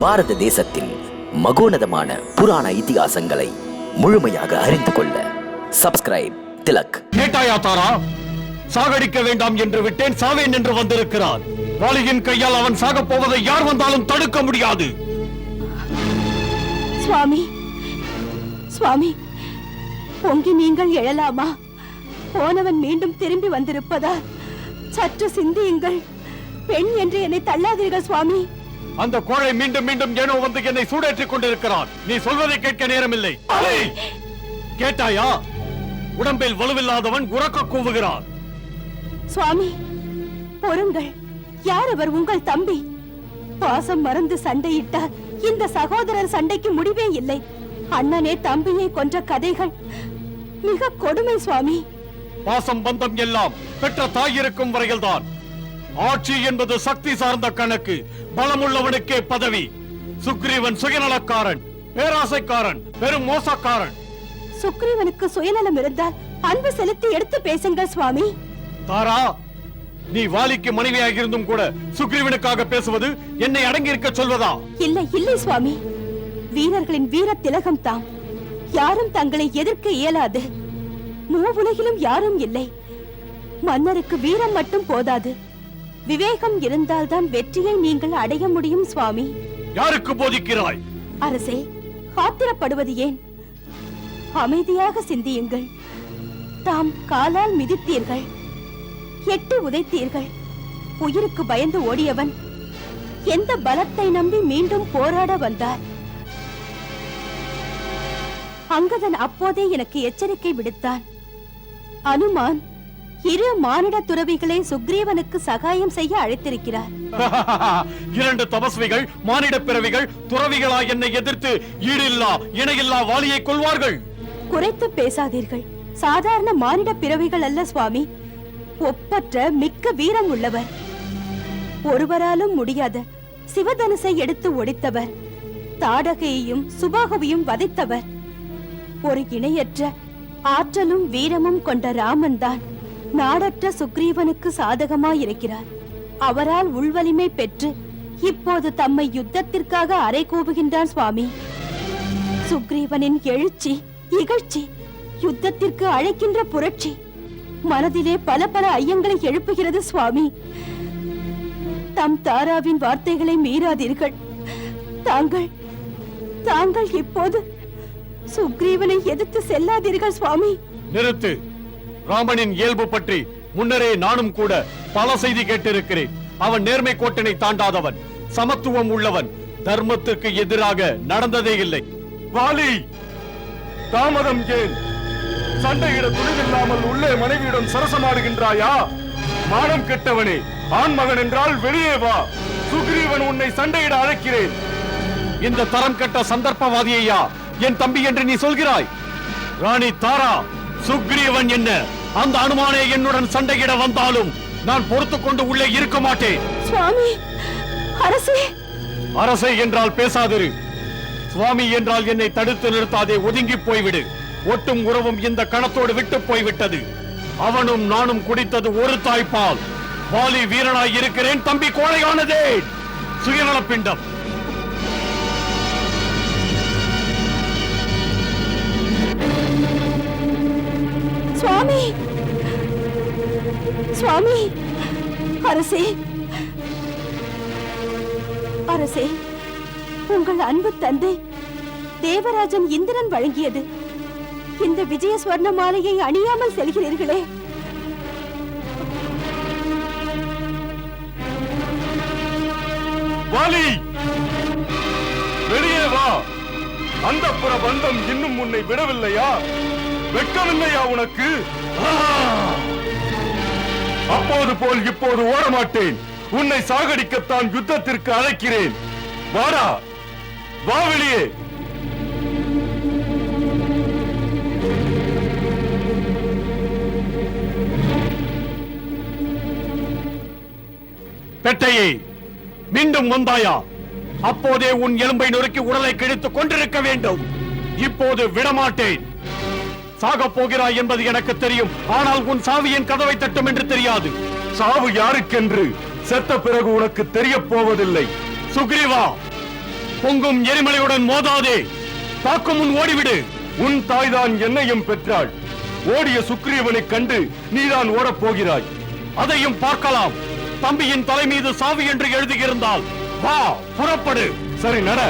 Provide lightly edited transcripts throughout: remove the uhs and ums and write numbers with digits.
பாரத தேசத்தில் மகோனதமான புராண இதிகாசங்களை முழுமையாக அறிந்து கொள்ள சப்ஸ்கிரைப் திலக். கேட்டாயா தாரா? சாகடிக்க வேண்டாம் என்று விட்டேன், சாவேன் என்று வந்திருக்கிறான். வாலியின் கையால் அவன் சாகப் போவதை யார் வந்தாலும் தடுக்க முடியாது. சுவாமி, சுவாமி, பொங்கி நீங்கள் எழலாமா? போனவன் மீண்டும் திரும்பி வந்திருப்பதால் சற்று சிந்தியுங்கள். பெண் என்று என்னை தள்ளாதீர்கள் சுவாமி. அந்த கோழை மீண்டும் மீண்டும் ஏனோ வந்து என்னை சூடேற்றிக் கொண்டிருக்கிறான். நீ சொல்வதை கேட்க நேரமில்லை. கேட்டாயா? உடம்பில் வலுவில்லாதவன் உறக்க கூவுகிறான். சுவாமி பொறுங்கள். யார் அவர்? உங்கள் தம்பி. பாசம் மறந்து சண்டையிட்டால் இந்த சகோதரர் சண்டைக்கு முடிவே இல்லை. அண்ணனே தம்பியை கொன்ற கதைகள் மிக கொடுமை சுவாமி. பாசம் பந்தம் எல்லாம் பெற்ற தாய் இருக்கும் வரையில்தான். ஆட்சி என்பது சக்தி சார்ந்த கணக்கு. பலமுள்ளவனுக்கே பதவி. சுக்ரீவன் சுயநலக்காரன், பேராசைக்காரன், பெரும் மோசக்காரன். சுக்ரீவனுக்கு சுயநலம் இருந்தால் அன்பு செலுத்தி எடுத்து பேசுங்கள் சுவாமி. தாரா, நீ வாலிக்கு மனைவியாக இருந்தும் கூட சுக்ரீவனுக்காக பேசுவது என்னை அடங்கி இருக்க சொல்வதா? இல்லை இல்லை சுவாமி, வீரர்களின் வீர திலகம் தாம். யாரும் தங்களை எதிர்க்க இயலாது. மூவுலகிலும் யாரும் இல்லை. மன்னருக்கு வீரம் மட்டும் போதாது, விவேகம் இருந்தால்தான் வெற்றியை நீங்கள் அடைய முடியும் சுவாமி. யாருக்கு போதிக்கிறாய்? அரசே, ஆத்திரப்படுவது ஏன்? அமைதியாக சிந்தியுங்கள். தாம் காலால் மிதித்தீர்கள், எட்டி உதைத்தீர்கள். உயிருக்கு பயந்து ஓடியவன் எந்த பலத்தை நம்பி மீண்டும் போராட வந்தார்? அங்கதன் அப்போதே எனக்கு எச்சரிக்கை விடுத்தான். அனுமான் இரு மானிட துறவிகளை சுக்ரீவனுக்கு சகாயம் செய்ய அழைத்திருக்கிறார். இரண்டு தபஸ்விகள், மானிட பிறவிகள், துறவிகளா என்னை எதிர்த்து ஈடில்லா இணையில்லா வாலியை கொள்வார்கள்? குறைத்து பேசாதீர்கள். சாதாரண மானிட பிறவிகள் அல்ல சுவாமி, ஒப்பற்ற மிக்க வீரம் உள்ளவர். ஒருவராலும் முடியாத சிவதனுசை எடுத்து ஒடித்தவர். தாடகையையும் சுபாகுவையும் வதைத்தவர். ஒரு இணையற்ற ஆற்றலும் வீரமும் கொண்ட ராமன் தான் நாடற்ற சுக்ரீவனுக்கு சாதகமாயிருக்கிறார். அவரால் உள்வலிமை பெற்று இப்போது தம்மை யுத்தத்திற்காக அறை கூவுகின்றான் சுவாமி. சுக்ரீவனின் எழுச்சி, இகழ்ச்சி, யுத்தத்திற்கு அழைக்கின்ற புரட்சி மனதிலே பல பல ஐயங்களை எழுப்புகிறது சுவாமி. தம் தாராவின் வார்த்தைகளை மீறாதீர்கள். தாங்கள் தாங்கள் இப்போது சுக்ரீவனை எதிர்த்து செல்லாதீர்கள் சுவாமி. நிறுத்து. ராமனின் இயல்பு பற்றி முன்னரே நானும் கூட பல செய்தி கேட்டிருக்கிறேன். அவன் நேர்மை கோட்டினை தாண்டாதவன், சமத்துவம் உள்ளவன், தர்மத்திற்கு எதிராக நடந்ததே இல்லை. வாலி, தாமதம் ஏன்? சண்டையிட துணிவில்லாமல் உள்ளே மனைவியிடம் சரசமாடுகின்றாயா? மானம் கெட்டவனே, ஆண் மகன் என்றால் வெளியே வா. சுக்ரீவன் உன்னை சண்டையிட அழைக்கிறேன். இந்த தரம் கெட்ட சந்தர்ப்பவாதியையா என் தம்பி என்று நீ சொல்கிறாய்? ராணி தாரா, சுக்ரீவன் என்ன அந்த அனுமானே என்னுடன் சண்டையிட வந்தாலும் நான் பொறுத்துக் கொண்டு உள்ளே இருக்க மாட்டேன். சுவாமி, அரசே. அரசே என்றால் பேசாதிரு. சுவாமி என்றால் என்னை தடுத்து நிறுத்தாதே, ஒதுங்கி போய்விடு. ஒட்டும் உறவும் இந்த கணத்தோடு விட்டு போய்விட்டது. அவனும் நானும் குடித்தது ஒரு தாய்ப்பால். வாலி வீரனாய் இருக்கிறேன், தம்பி கோழையானதே. சுயநல பிண்டம். சுவாமி, சுவாமி, அரசே, அரசே, உங்கள் அன்பு தந்தை தேவராஜன் இந்திரன் வழங்கியது இந்த விஜய ஸ்வர்ண மாலையை அணியாமல் செல்கிறீர்களே. வாலி, வெளியே வா. அந்தப்புற பந்தம் இன்னும் உன்னை விடவில்லையா? வெட்கமில்லையா உனக்கு? அப்போது போல் இப்போது ஓடமாட்டேன். உன்னை சாகடிக்கத்தான் யுத்தத்திற்கு அழைக்கிறேன். வாடா, வா வெளியே. பெட்டையே, மீண்டும் வந்தாயா? அப்போதே உன் எலும்பை நொறுக்கி உடலை கிழித்துக் கொண்டிருக்க வேண்டும். இப்போது விடமாட்டேன். சாக போகிறாய் என்பது எனக்கு தெரியும். ஆனால் உன் சாவியின் கதவை தட்டும் என்று தெரியாது. சாவு யாருக்கென்று செத்த பிறகு உனக்கு தெரிய போவதில்லை. சுக்ரீவா, பொங்கும் எரிமலையுடன் மோதாதே. தாக்கும் முன் ஓடிவிடு. உன் தாய்தான் என்னையும் பெற்றாள். ஓடிய சுக்ரீவனை கண்டு நீதான் ஓடப் போகிறாய். அதையும் பார்க்கலாம். தம்பியின் தலை மீது சாவி என்று எழுதியிருந்தால் வா, புறப்படு. சரி, நட.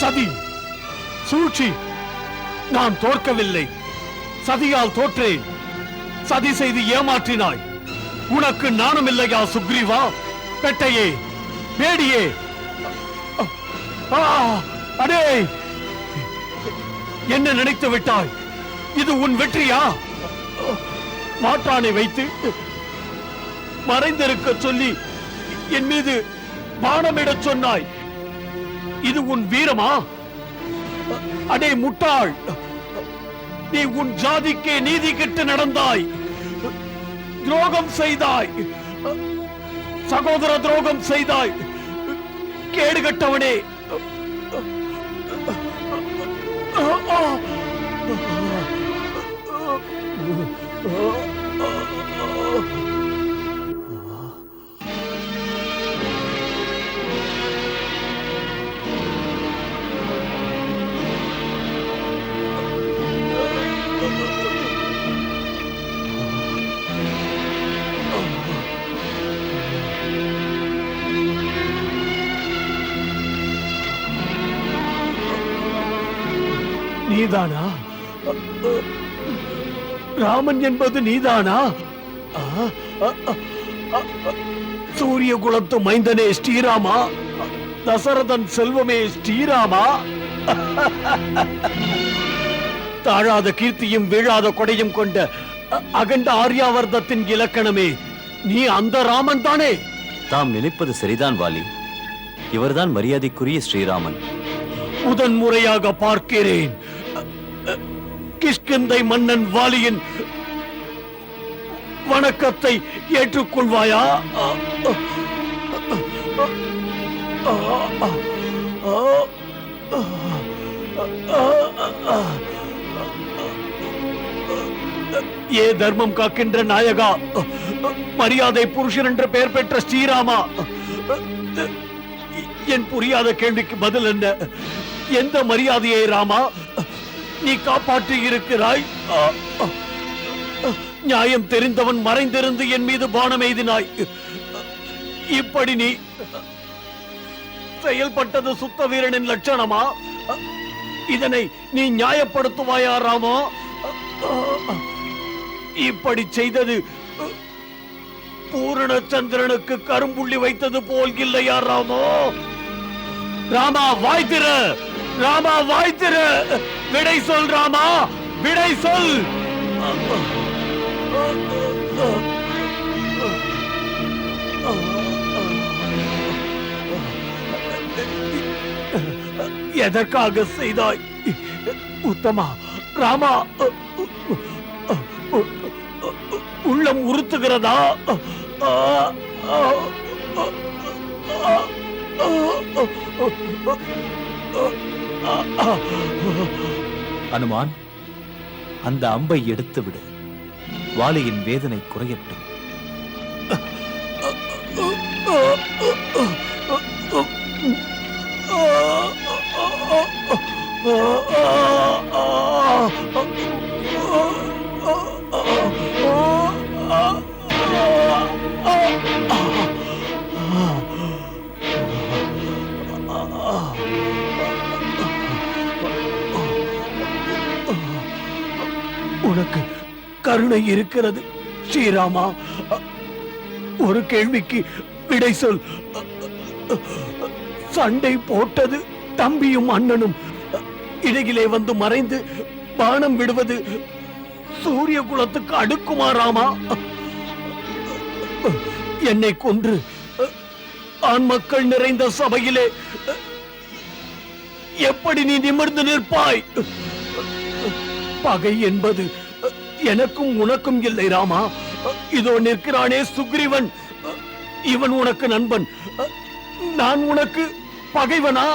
சதி, சூழ்ச்சி. நான் தோற்கவில்லை. சதியால் தோற்றேன். சதி செய்து ஏமாற்றினாய். உனக்கு நாணம் இல்லையா சுக்ரீவா? பெட்டையே, பேடியே. அடே, என்ன நினைத்து விட்டாய்? இது உன் வெற்றியா? மாற்றானை வைத்து மறைந்திருக்க சொல்லி என் மீது பானமிடச் சொன்னாய். இது உன் வீரமா? அடே முட்டாள், நீ உன் ஜாதிக்கே நீதி கெட்டு நடந்தாய். துரோகம் செய்தாய். சகோதர துரோகம் செய்தாய். கேடு கட்டவனே. நீதானா? ராமன் என்பது நீதானா? சூரிய குலத்து மைந்தனே ஸ்ரீராமா, தசரதன் செல்வமே ஸ்ரீராமா. தாழாத கீர்த்தியும் வீழாத கொடையும் கொண்ட அகண்ட ஆர்யாவர்தத்தின் இலக்கணமே நீ அந்த ராமன் தானே? தாம் நினைப்பது சரிதான் வாலி. இவர்தான் மரியாதைக்குரிய ஸ்ரீராமன். முதன் முறையாக பார்க்கிறேன். கிஷ்கிந்தை மன்னன் வாலியின் வணக்கத்தை ஏற்றுக்கொள்வாயா? ஏ தர்மம் காக்கின்ற நாயகா, மரியாதை புருஷன் என்று பெயர் பெற்ற ஸ்ரீராமா, என் புரியாத கேள்விக்கு பதில் என்ன? எந்த மரியாதையை ராமா நீ காப்பாற்றி இருக்கிறாய்? நியாயம் தெரிந்தவன் மறைந்திருந்து என் மீது பானம் எய்தினாய். இப்படி நீ செயல்பட்டது சுத்த வீரனின் லட்சணமா? இதனை நீ நியாயப்படுத்துவாயா ராமா? இப்படி செய்தது பூரணச்சந்திரனுக்கு கரும்புள்ளி வைத்தது போல் இல்லையா ராமோ? ராமா வாய்த்திர, ராமா வாய்த்திர, விடை சொல் ராமா, விடை சொல். எதற்காக செய்தாய் உத்தமா? ராமா உள்ளம் உறுத்துகிறதா? அனுமான், அந்த அம்பை எடுத்து விடு. வாலியின் வேதனை குறையட்டும். உனக்கு கருணை இருக்கிறது ஸ்ரீராமா. ஒரு கேள்விக்கு விடை சொல். சண்டை போட்டது தம்பியும் அண்ணனும். இடையிலே வந்து மறைந்து பானம் விடுவது சூரிய குலத்துக்கு அடுக்குமா ராமா? என்னை கொன்று ஆண் மக்கள் நிறைந்த சபையிலே எப்படி நீ நிமிர்ந்து நிற்பாய்? பகை என்பது எனக்கும் உனக்கும் இல்லை ராமா. இதோ நிற்கிறானே சுக்ரீவன், இவன் உனக்கு நண்பன், நான் உனக்கு பகைவனா?